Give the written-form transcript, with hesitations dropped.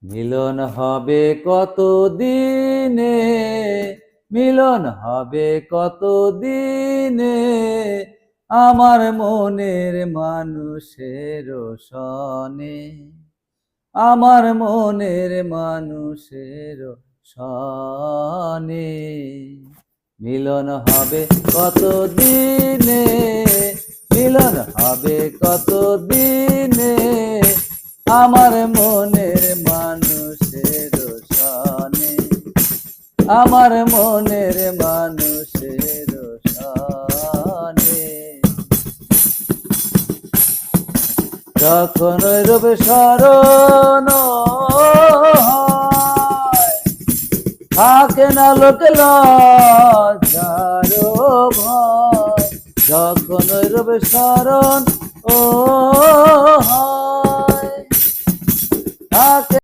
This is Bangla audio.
মিলন হবে কত দিনে, মিলন হবে কত দিনে, আমার মনের মানুষের সনে, আমার মনের মানুষের সনে। মিলন হবে কত দিনে, মিলন হবে কত দিনে, আমার মনের মানুষের সনে, আমার মনের মানুষের সনে। যখন রবে স্মরণ থাকে না লোকে লজ্জার ভয়, যখন রবে স্মরণ ও থাকে